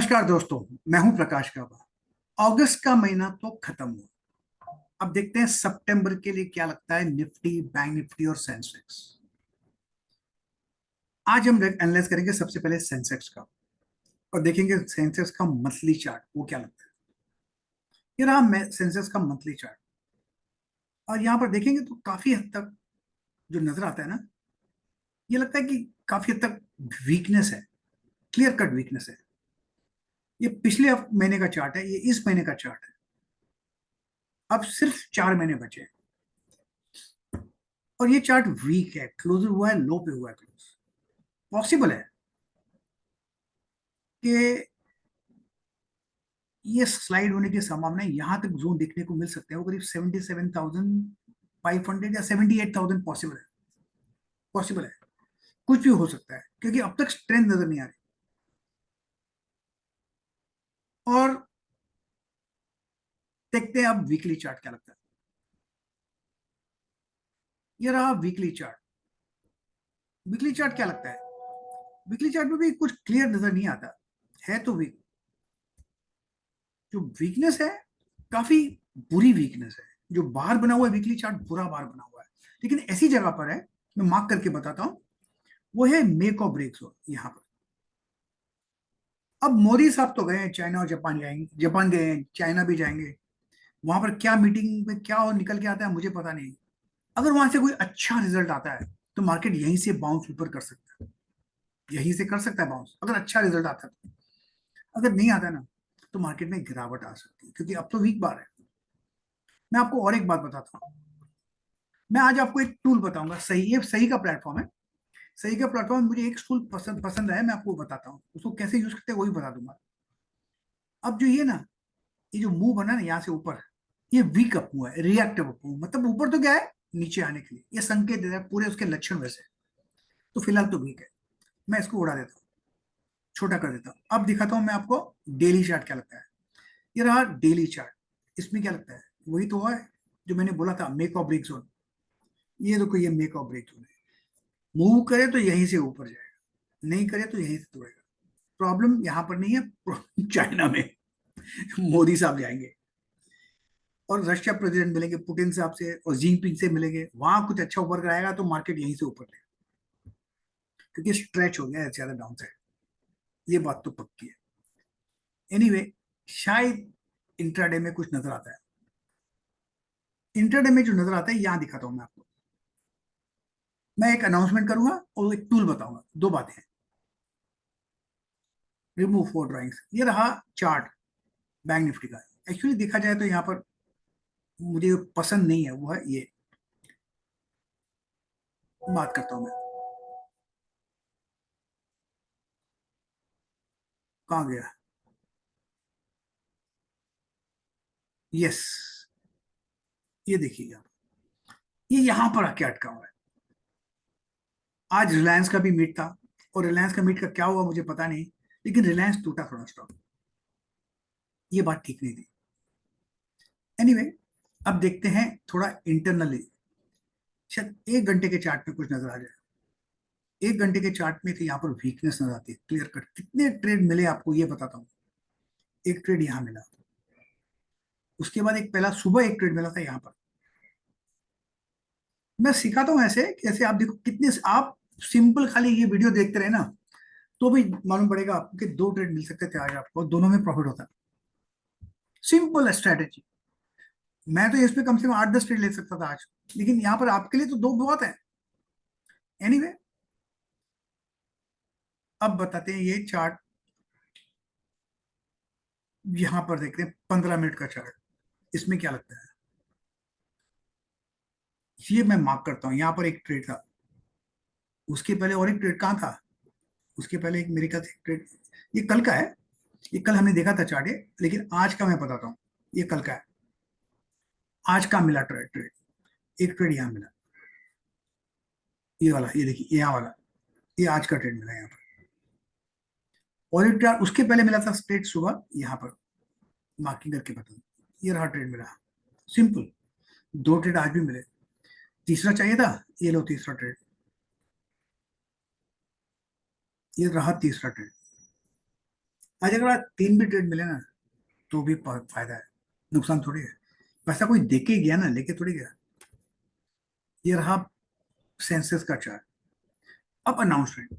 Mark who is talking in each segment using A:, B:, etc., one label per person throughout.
A: नमस्कार दोस्तों। मैं हूं प्रकाश काबा। अगस्त का महीना तो खत्म हुआ। अब देखते हैं सितंबर के लिए क्या लगता है निफ्टी, बैंक निफ्टी और सेंसेक्स। आज हम एनालाइज करेंगे सबसे पहले सेंसेक्स का और देखेंगे सेंसेक्स का मंथली चार्ट वो क्या लगता है। ये रहा सेंसेक्स का मंथली चार्ट और यहाँ पर देखेंगे तो काफी हद तक जो नजर आता है ना, ये लगता है कि काफी हद तक वीकनेस है, क्लियर कट वीकनेस है। ये पिछले महीने का चार्ट है, ये इस महीने का चार्ट है। अब सिर्फ 4 महीने बचे हैं और ये चार्ट वीक है, क्लोजर हुआ है, लो पे हुआ है क्लोज। पॉसिबल है कि ये स्लाइड होने की संभावना है, यहां तक जोन देखने को मिल सकते हैं। वो करीब 77,500 या 78,000 पॉसिबल है। पॉसिबल है, कुछ भी हो सकता है क्योंकि अब तक स्ट्रेंथ नजर नहीं आ रही। और देखते हैं अब वीकली चार्ट क्या लगता है। ये रहा वीकली चार्ट। वीकली चार्ट क्या लगता है? वीकली चार्ट में भी कुछ क्लियर नजर नहीं आता है। तो वीक जो वीकनेस है, काफी बुरी वीकनेस है। जो बार बना हुआ है वीकली चार्ट, बुरा बार बना हुआ है। लेकिन ऐसी जगह पर है, मैं मार्क करके बताता हूं, वो है मेक और ब्रेक्स यहां पर। अब मोदी साहब तो गए हैं चाइना और जापान जाएंगे, जापान गए हैं, चाइना भी जाएंगे। वहां पर क्या मीटिंग में क्या और निकल के आता है मुझे पता नहीं। अगर वहां से कोई अच्छा रिजल्ट आता है तो मार्केट यहीं से बाउंस ऊपर कर सकता है, यहीं से कर सकता है बाउंस, अगर अच्छा रिजल्ट आता है। अगर नहीं आता ना तो मार्केट में गिरावट आ सकती है क्योंकि अब तो वीक बार है। मैं आपको और एक बात बताता हूँ। मैं आज आपको एक टूल बताऊंगा, सही, ये सही का प्लेटफॉर्म है। सही का प्लेटफॉर्म में मुझे एक टूल पसंद पसंद है, मैं आपको बताता हूँ उसको कैसे यूज करते हैं, वही बता दूंगा। अब जो ये ना, ये जो मूव बना ना यहाँ से ऊपर, ये वीक अप हुआ है, रिएक्टिव अप हुआ, मतलब ऊपर तो क्या है, नीचे आने के लिए ये संकेत दे रहा है, पूरे उसके लक्षण वैसे। तो फिलहाल तो वीक है। मैं इसको उड़ा देता हूँ, छोटा कर देता हूँ। अब दिखाता हूँ मैं आपको डेली चार्ट क्या लगता है। ये रहा डेली चार्ट। इसमें क्या लगता है, वही तो है जो मैंने बोला था, मेक और ब्रेक जोन। ये देखो, ये मेक और ब्रेक जोन है। मूव करे तो यहीं से ऊपर जाएगा, नहीं करे तो यहीं से तोड़ेगा। प्रॉब्लम यहां पर नहीं है, प्रॉब्लम चाइना में। मोदी साहब जाएंगे और रशिया प्रेसिडेंट मिलेंगे, पुतिन साहब से और जिनपिंग से मिलेंगे, वहां कुछ अच्छा ऊपर कराएगा तो मार्केट यहीं से ऊपर लेगा, क्योंकि स्ट्रेच हो गया है ज्यादा डाउन साइड। ये बात तो पक्की है। एनीवे anyway, शायद इंट्राडे में कुछ नजर आता है। इंट्राडे में जो नजर आता है यहां दिखाता हूं मैं आपको। मैं एक अनाउंसमेंट करूंगा और एक टूल बताऊंगा, दो बातें हैं। रिमूव फोर ड्राइंग्स, ये रहा चार्ट बैंक निफ्टी का। एक्चुअली देखा जाए तो यहाँ पर मुझे पसंद नहीं है, वो है ये। बात करता हूं मैं, कहाँ गया, यस, ये देखिए आप, ये यहां पर आके अटका हुआ है। आज रिलायंस का भी मीट था और रिलायंस का मीट का क्या हुआ मुझे पता नहीं, लेकिन रिलायंस टूटा थोड़ा स्टॉक। ये बात ठीक नहीं थी। एनीवे anyway, अब देखते हैं थोड़ा इंटरनली, शायद 1 घंटे के चार्ट में कुछ नजर आ जाए। 1 घंटे के चार्ट में तो यहाँ पर वीकनेस नजर आती है क्लियर कट। कितने ट्रेड मिले आपको ये बताता हूँ। एक ट्रेड यहाँ मिला, उसके बाद एक पहला सुबह एक ट्रेड मिला था यहाँ पर। मैं सिखाता हूँ ऐसे कैसे, आप देखो कितने आप सिंपल खाली ये वीडियो देखते रहे ना, तो भी मालूम पड़ेगा आपको कि 2 ट्रेड मिल सकते थे आज आपको, दोनों में प्रॉफिट होता है। Simple strategy. मैं तो इस पे कम से कम 8-10 ट्रेड ले सकता था आज, लेकिन यहाँ पर आपके लिए तो दो बहुत है। एनीवे anyway, अब बताते हैं ये चार्ट। यहां पर देखते हैं 15 मिनट का चार्ट, इसमें क्या लगता है। ये मैं मार्क करता हूं, यहाँ पर एक ट्रेड था, उसके पहले और एक ट्रेड कहाँ था, उसके पहले एक मेरे ख्याल से ट्रेड, ये कल का है। ये कल हमने देखा था चार्ट ये, लेकिन आज का मैं बताता हूँ। ये कल का है, आज का मिला ट्रेड। एक ट्रेड यहाँ मिला, ये वाला, ये देखिए यहाँ वाला, ये आज का ट्रेड मिला यहाँ पर। और एक ट्रेड उसके पहले मिला था स्ट्रेट सुबह यहाँ पर, मार्किंग करके बता, ये रहा ट्रेड मिला। सिंपल, 2 ट्रेड आज भी मिले। तीसरा चाहिए था, ये लो तीसरा ट्रेड, ये रहा तीसरा ट्रेड। आज अगर आज 3 भी ट्रेड मिले ना तो भी फायदा है, नुकसान थोड़ी है। पैसा कोई देके गया ना, लेके थोड़ी गया। ये रहा सेंसेस का चार्ट। अब अनाउंसमेंट,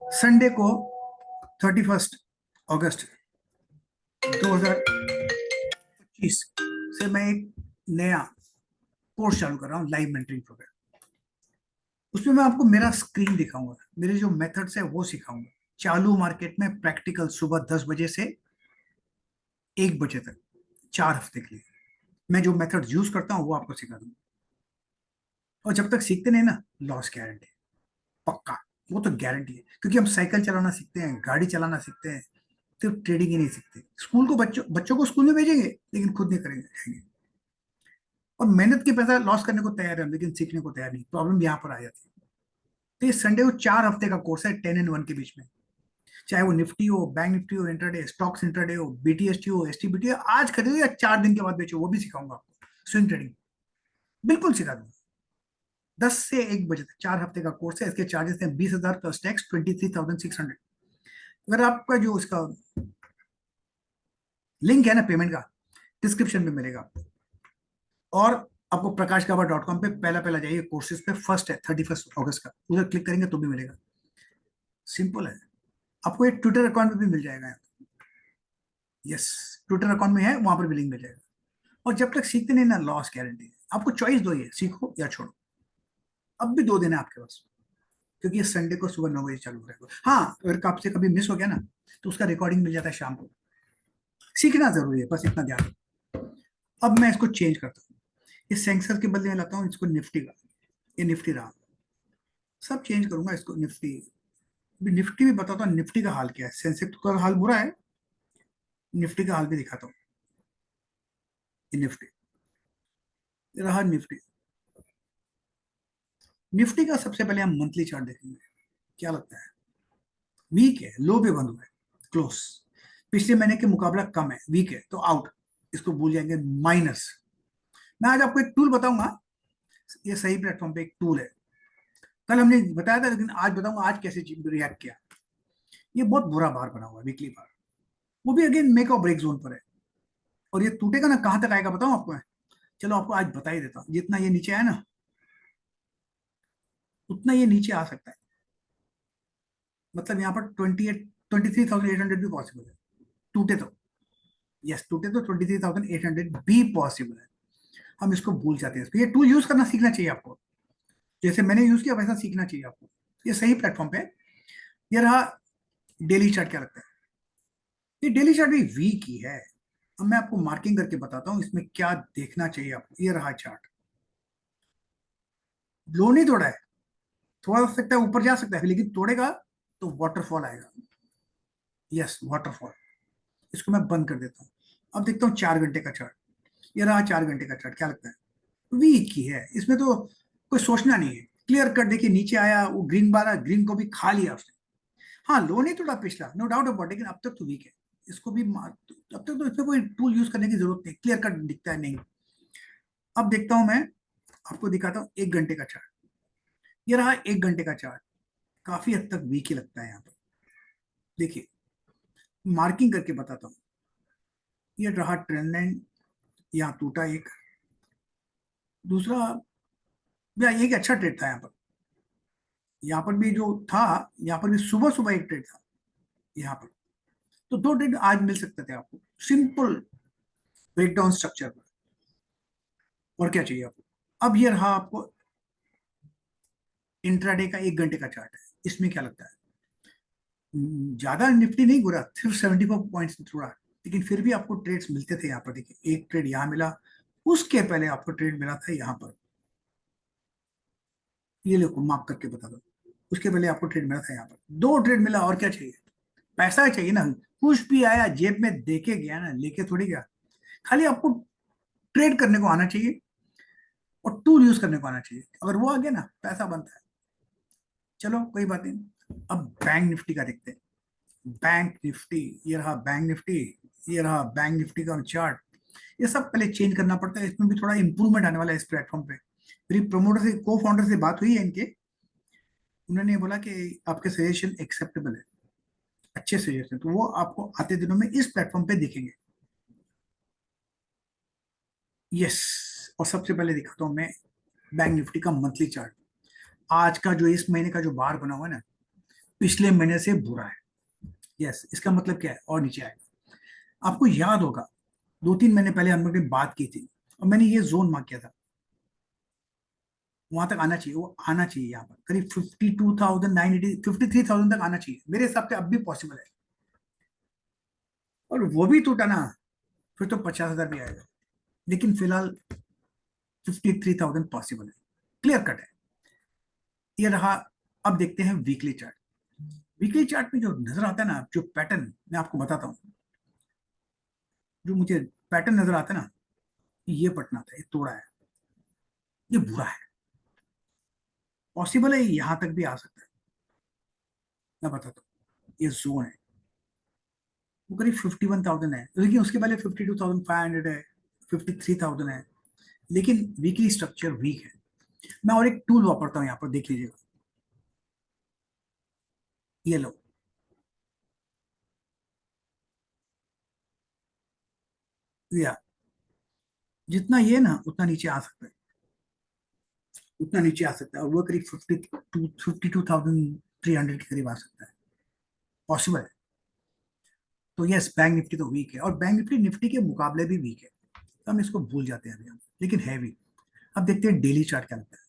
A: संडे को 31 अगस्त 2025 से मैं एक नया कोर्स चालू कर रहा हूँ, लाइव मेंटरिंग प्रोग्राम। उसमें मैं आपको मेरा स्क्रीन दिखाऊंगा, मेरे जो मेथड्स है वो सिखाऊंगा। चालू मार्केट में प्रैक्टिकल सुबह 10 बजे से 1 बजे तक, 4 हफ्ते के लिए मैं जो मेथड यूज करता हूँ वो आपको सिखा दूंगा। और जब तक सीखते नहीं ना, लॉस गारंटी पक्का, वो तो गारंटी है। क्योंकि हम साइकिल चलाना सीखते हैं, गाड़ी चलाना सीखते हैं, सिर्फ ट्रेडिंग ही नहीं सीखते। स्कूल को बच्चों बच्चों को स्कूल में भेजेंगे लेकिन खुद नहीं करेंगे। और मेहनत के पैसा लॉस करने को तैयार है लेकिन सीखने को तैयार नहीं। प्रॉब्लम यहाँ पर आ जाती है। तो ये संडे को 4 हफ्ते का कोर्स है, 10 and 1 के बीच में। चाहे वो निफ्टी हो, बैंक निफ्टी हो, इंटरडे स्टॉक्स, इंटरडे हो, बीटीएसटी हो, एसटीबीटी हो, आज खरीदो या 4 दिन के बाद बेचो, वो भी सिखाऊंगा आपको। स्विंग ट्रेडिंग बिल्कुल सिखा दूंगा। 10 से 1 बजे तक 4 हफ्ते का कोर्स है। इसके चार्जेस हैं 20,000 प्लस टैक्स, 23,600। अगर आपका जो इसका लिंक है ना पेमेंट का, डिस्क्रिप्शन में मिलेगा आपको। और आपको prakashgaba.com पे पहला पहला जाइए, कोर्सेज पे फर्स्ट है 31 अगस्त का, उधर क्लिक करेंगे तो भी मिलेगा। सिंपल है। आपको एक ट्विटर अकाउंट में भी मिल जाएगा। यस, ट्विटर अकाउंट में है, वहां पर भी लिंक मिल जाएगा। और जब तक सीखते नहीं ना, लॉस गारंटी है। आपको चॉइस दो, ये सीखो या छोड़ो। अब भी 2 दिन है आपके पास, क्योंकि ये संडे को सुबह 9 बजे चालू रहेगा। हाँ, अगर आपसे कभी मिस हो गया ना तो उसका रिकॉर्डिंग मिल जाता है शाम को। सीखना जरूरी है, बस इतना ध्यान। अब मैं इसको चेंज करता हूँ, इस सेंसर के बदले में लाता हूँ इसको निफ्टी का। ये निफ्टी रहा, सब चेंज करूंगा इसको निफ्टी। अभी निफ्टी भी बताता हूँ, निफ्टी का हाल क्या है। सेंसेक्स का हाल बुरा है, निफ्टी का हाल भी दिखाता हूँ। ये निफ्टी, ये रहा निफ्टी। निफ्टी का सबसे पहले हम मंथली चार्ट देखेंगे। क्या लगता है? वीक है, लो पे बंद हुआ है, क्लोज। पिछले महीने के मुकाबला कम है, वीक है, तो आउट। इसको भूल जाएंगे, माइनस। मैं आज आपको एक टूल बताऊंगा, ये सही प्लेटफॉर्म पे एक टूल है। कल हमने बताया था, लेकिन आज बताऊंगा आज कैसे रिएक्ट किया। ये बहुत बुरा बार बना हुआ है, वीकली बार। वो भी अगेन मेक और ब्रेक जोन पर है। और ये टूटेगा ना, कहां तक आएगा बताऊं आपको? चलो आपको आज बता ही देता हूं। जितना ये नीचे आया ना, उतना ये नीचे आ सकता है। मतलब यहाँ पर 23,800 भी पॉसिबल है, टूटे तो। यस, टूटे तो 23,800 भी पॉसिबल है। हम इसको भूल जाते हैं। इसको, ये टूल यूज करना सीखना चाहिए आपको। जैसे मैंने यूज किया वैसा सीखना चाहिए आपको। ये सही प्लेटफॉर्म पे है। ये रहा डेली चार्ट। क्या लगता है? ये डेली चार्ट भी वीक ही है। अब मैं आपको मार्किंग करके बताता हूँ इसमें क्या देखना चाहिए आपको। ये रहा चार्ट, लो नहीं तोड़ा है, थोड़ा हो सकता है ऊपर जा सकता है, लेकिन तोड़ेगा तो वाटरफॉल आएगा। Yes, waterfall. इसको मैं बंद कर देता हूँ। अब देखता हूँ 4 घंटे का चार्ट। ये रहा 4 घंटे का चार्ट। क्या लगता है? वीक ही है। इसमें तो कोई सोचना नहीं है, क्लियर कट। देखिए नीचे आया, वो ग्रीन बार, ग्रीन को भी खा लिया उसने। हाँ, लो नहीं तोड़ा पिछला, नो डाउट अबाउट, लेकिन अब तक तो वीक है। इसको भी अब तक तो इसमें कोई टूल यूज करने की जरूरत नहीं, क्लियर कट दिखता है नहीं। अब देखता हूं मैं, आपको दिखाता हूँ 1 घंटे का चार्ट। ये रहा 1 घंटे का चार्ट। काफी हद तक वीक ही लगता है यहाँ पर। देखिए, मार्किंग करके बताता हूँ। ये रहा ट्रेंड लाइन, यहाँ टूटा एक। दूसरा, या एक अच्छा ट्रेड था यहाँ पर। यहाँ पर भी जो था, यहाँ पर भी सुबह सुबह एक ट्रेड था यहाँ पर। तो 2 ट्रेड आज मिल सकते थे आपको, सिंपल ब्रेकडाउन स्ट्रक्चर पर। और क्या चाहिए आपको? अब ये रहा आपको इंट्राडे का 1 घंटे का चार्ट है। इसमें क्या लगता है? ज्यादा निफ्टी नहीं गिरा, सिर्फ 74 पॉइंट्स थोड़ा। लेकिन फिर भी आपको ट्रेड्स मिलते थे यहाँ पर। देखिए, एक ट्रेड यहाँ मिला, उसके पहले आपको ट्रेड मिला था यहाँ पर। ये देखो, मार्क करके बता दो। उसके पहले आपको ट्रेड मिला था यहाँ पर, 2 ट्रेड मिला। और क्या चाहिए? पैसा चाहिए ना। कुछ भी आया जेब में देके गया ना, लेके थोड़ी गया। खाली आपको ट्रेड करने को आना चाहिए और टूल यूज करने को आना चाहिए। अगर वो आ गया ना, पैसा बनता है। चलो कोई बात नहीं। अब बैंक निफ्टी का देखते हैं। बैंक निफ्टी, ये रहा बैंक निफ्टी। ये रहा बैंक निफ्टी का चार्ट। ये सब पहले चेंज करना पड़ता है, इसमें भी थोड़ा इंप्रूवमेंट आने वाला है इस प्लेटफॉर्म पे। मेरी प्रमोटर से, को फाउंडर से बात हुई है इनके। उन्होंने बोला कि आपके सजेशन एक्सेप्टेबल है। अच्छे सजेशन, तो वो आपको आते दिनों में इस प्लेटफॉर्म पे दिखेंगे। यस, और सबसे पहले दिखाता हूँ मैं बैंक निफ्टी का मंथली चार्ट। आज का जो इस महीने का जो बार बना हुआ है ना, पिछले महीने से बुरा है। यस, इसका मतलब क्या है, और नीचे आएगा। आपको याद होगा 2-3 महीने पहले हम लोग ने बात की थी, और मैंने ये जोन मार्क किया था, वहां तक आना चाहिए, वो आना चाहिए यहाँ पर करीब 52,980, 53,000 तक आना चाहिए, मेरे हिसाब से अब भी पॉसिबल है। और वो भी टूटा ना, फिर तो 50,000 भी आएगा, लेकिन फिलहाल 53,000 पॉसिबल है, क्लियर कट है। ये रहा। अब देखते हैं वीकली चार्ट। वीकली चार्ट में जो नजर आता है ना, जो पैटर्न मैं आपको बताता हूँ, जो मुझे पैटर्न नजर आता है ना, ये पटना था, ये तोड़ा है, ये बुरा है, पॉसिबल है यहां तक भी आ सकता है। मैं बताता हूँ, ये जोन है, वो करीब 51,000 है, लेकिन उसके पहले 52,500 है, 53,000 है, लेकिन वीकली स्ट्रक्चर वीक है। मैं और एक टूल वापरता हूँ यहाँ पर, देख लीजिएगा, ये लो। या जितना ये ना, उतना नीचे आ सकता है, उतना नीचे आ सकता है, और वो करीब 52,300 के करीब आ सकता है, पॉसिबल है। तो यस, बैंक निफ्टी तो वीक है, और बैंक निफ्टी निफ्टी के मुकाबले भी वीक है, तो हम इसको भूल जाते हैं अभी हम, लेकिन है वीक। अब देखते हैं डेली चार्ट क्या लगता है।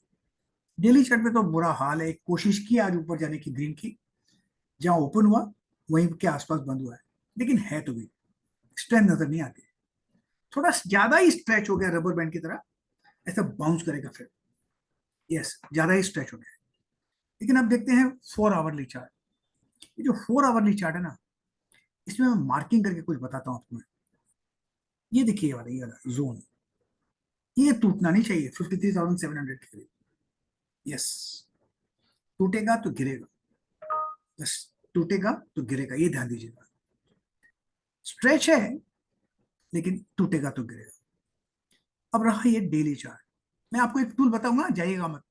A: डेली चार्ट में तो बुरा हाल है, कोशिश की आज ऊपर जाने की ग्रीन की, जहां ओपन हुआ वहीं के आसपास बंद हुआ है, लेकिन है तो वीक, स्ट्रेंथ नजर नहीं आती। थोड़ा ज्यादा ही स्ट्रेच हो गया रबर बैंड की तरह, ऐसा बाउंस करेगा फिर। यस, ज्यादा ही स्ट्रेच हो गया। लेकिन अब देखते हैं 4 आवरली चार्ट। ये जो 4 आवरली चार्ट है ना, इसमें मैं मार्किंग करके कुछ बताता हूँ आपको मैं। ये देखिए, ये वाला जोन, ये टूटना नहीं चाहिए 53,700 के करीब। यस, टूटेगा तो गिरेगा, बस, टूटेगा तो गिरेगा, ये ध्यान दीजिएगा। स्ट्रेच है, लेकिन टूटेगा तो गिरेगा। अब रहा ये डेली चार्ट, मैं आपको एक टूल बताऊंगा, जाइएगा मत।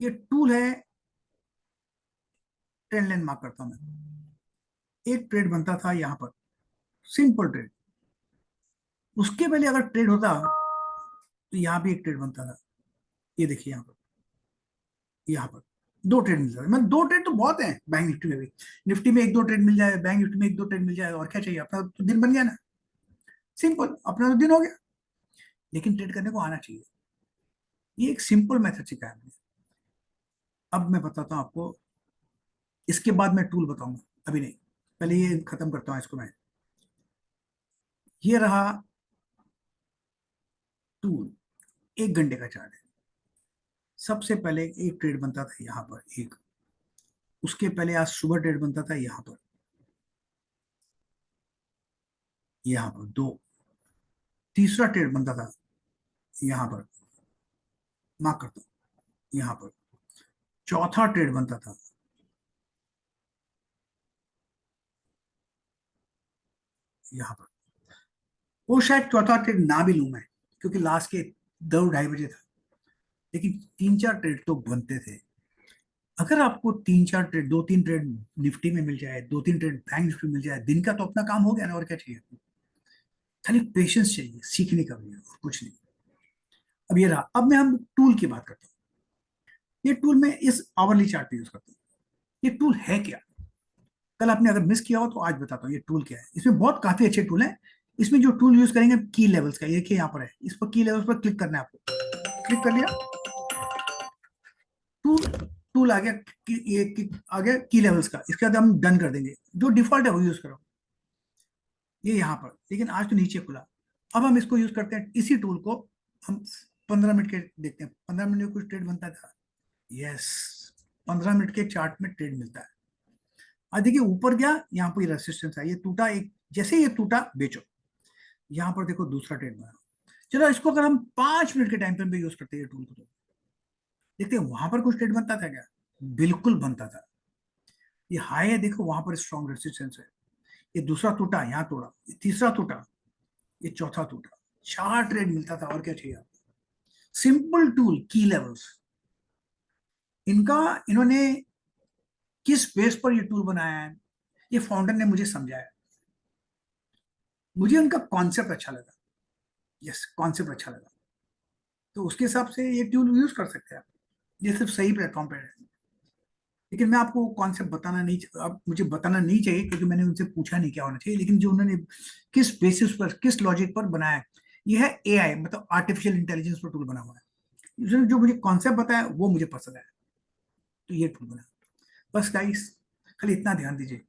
A: ये टूल है, ट्रेंड लाइन मार्क करता हूं मैं। एक ट्रेड बनता था यहां पर, सिंपल ट्रेड। उसके पहले अगर ट्रेड होता, तो यहां भी एक ट्रेड बनता था, ये देखिए यहां पर, यहाँ पर दो ट्रेड मिल जाए, मतलब दो ट्रेड तो बहुत है बैंक निफ्टी में भी। निफ्टी में एक दो ट्रेड मिल जाए, बैंक निफ्टी में एक दो ट्रेड मिल जाए, और क्या चाहिए, अपना तो दिन बन गया ना, सिंपल, अपना तो दिन हो गया। लेकिन ट्रेड करने को आना चाहिए, ये एक सिंपल मेथड सिखाया मैंने। अब मैं बताता हूँ आपको, इसके बाद मैं टूल बताऊंगा, अभी नहीं, पहले ये खत्म करता हूँ इसको मैं। ये रहा टूल, 1 घंटे का चार्ट है। सबसे पहले एक ट्रेड बनता था यहाँ पर एक, उसके पहले आज सुबह ट्रेड बनता था यहाँ पर, यहाँ पर दो, तीसरा ट्रेड बनता था यहाँ पर, मार्क करता हूँ यहाँ पर, चौथा ट्रेड बनता था यहाँ पर। वो शायद चौथा ट्रेड ना भी लूं मैं, क्योंकि लास्ट के 2-2:30 बजे था, लेकिन 3-4 ट्रेड तो बनते थे। अगर आपको 3-4 ट्रेड, 2-3 ट्रेड निफ्टी में मिल जाए, 2-3 ट्रेड बैंक निफ्टी में मिल जाए, दिन का तो अपना काम हो गया ना, और क्या चाहिए। खाली पेशेंस चाहिए, सीखने का भी है, और कुछ नहीं। अब ये रहा, अब मैं हम टूल की बात करता हूँ। ये टूल मैं इस आवरली चार्ट पे यूज करता हूँ। ये टूल है क्या, कल आपने अगर मिस किया हो तो आज बताता हूँ ये टूल क्या है। इसमें बहुत काफी अच्छे टूल है। इसमें जो टूल यूज करेंगे की लेवल्स का, ये यहाँ पर है, इस पर की लेवल्स पर क्लिक करना है आपको, क्लिक कर लिया, टूल, टूल आ गया, आ गया की लेवल्स का। इसके बाद हम डन कर देंगे, जो डिफॉल्ट है वो यूज करो, ये यहाँ पर, लेकिन आज तो नीचे खुला। अब हम इसको यूज करते हैं, इसी टूल को हम 15 मिनट के देखते हैं, 15 मिनट में कुछ ट्रेड बनता था। यस, 15 मिनट के चार्ट में ट्रेड मिलता है। आज देखिए ऊपर गया, यहाँ पर रेसिस्टेंस है, ये टूटा, एक जैसे ये टूटा बेचो। यहाँ पर देखो दूसरा ट्रेड बना। चलो इसको अगर हम 5 मिनट के टाइम फ्रेम पे यूज करते हैं टूल को, तो देखते हैं वहां पर कुछ ट्रेड बनता था क्या, बिल्कुल बनता था। ये हाई है, देखो वहां पर स्ट्रॉन्ग रेसिस्टेंस है, ये दूसरा टूटा, यहाँ तोड़ा, ये तीसरा टूटा, ये चौथा टूटा, 4 ट्रेड मिलता था, और क्या चाहिए आपको। सिंपल टूल, की लेवल्स, इनका इन्होंने किस बेस पर ये टूल बनाया है, ये फाउंडर ने मुझे समझाया। मुझे उनका कॉन्सेप्ट अच्छा लगा। यस, कॉन्सेप्ट अच्छा लगा। तो उसके हिसाब से ये टूल यूज कर सकते हैं आप। ये सिर्फ सही प्लेटफॉर्म पे है। लेकिन मैं आपको कॉन्सेप्ट बताना नहीं, अब मुझे बताना नहीं चाहिए क्योंकि मैंने उनसे पूछा नहीं क्या होना चाहिए, लेकिन जो उन्होंने किस बेसिस पर, किस लॉजिक पर बनाया है, ये है एआई, मतलब आर्टिफिशियल इंटेलिजेंस पर टूल बना हुआ है। उसने जो मुझे कॉन्सेप्ट बताया वो मुझे पसंद है, तो ये टूल बना। बस गाइस, खाली इतना ध्यान दीजिए,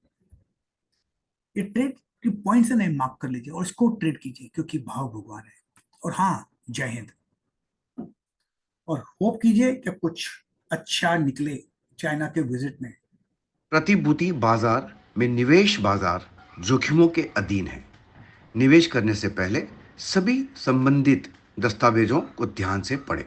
A: ये ट्रेड की पॉइंट से नहीं मार्क कर लीजिए और इसको ट्रेड कीजिए, क्योंकि भाव भगवान है। और हाँ, जय हिंद। और होप कीजिए कि कुछ अच्छा निकले चाइना के विजिट में।
B: प्रतिभूति बाजार में निवेश बाजार जोखिमों के अधीन है। निवेश करने से पहले सभी संबंधित दस्तावेजों को ध्यान से पढ़ें।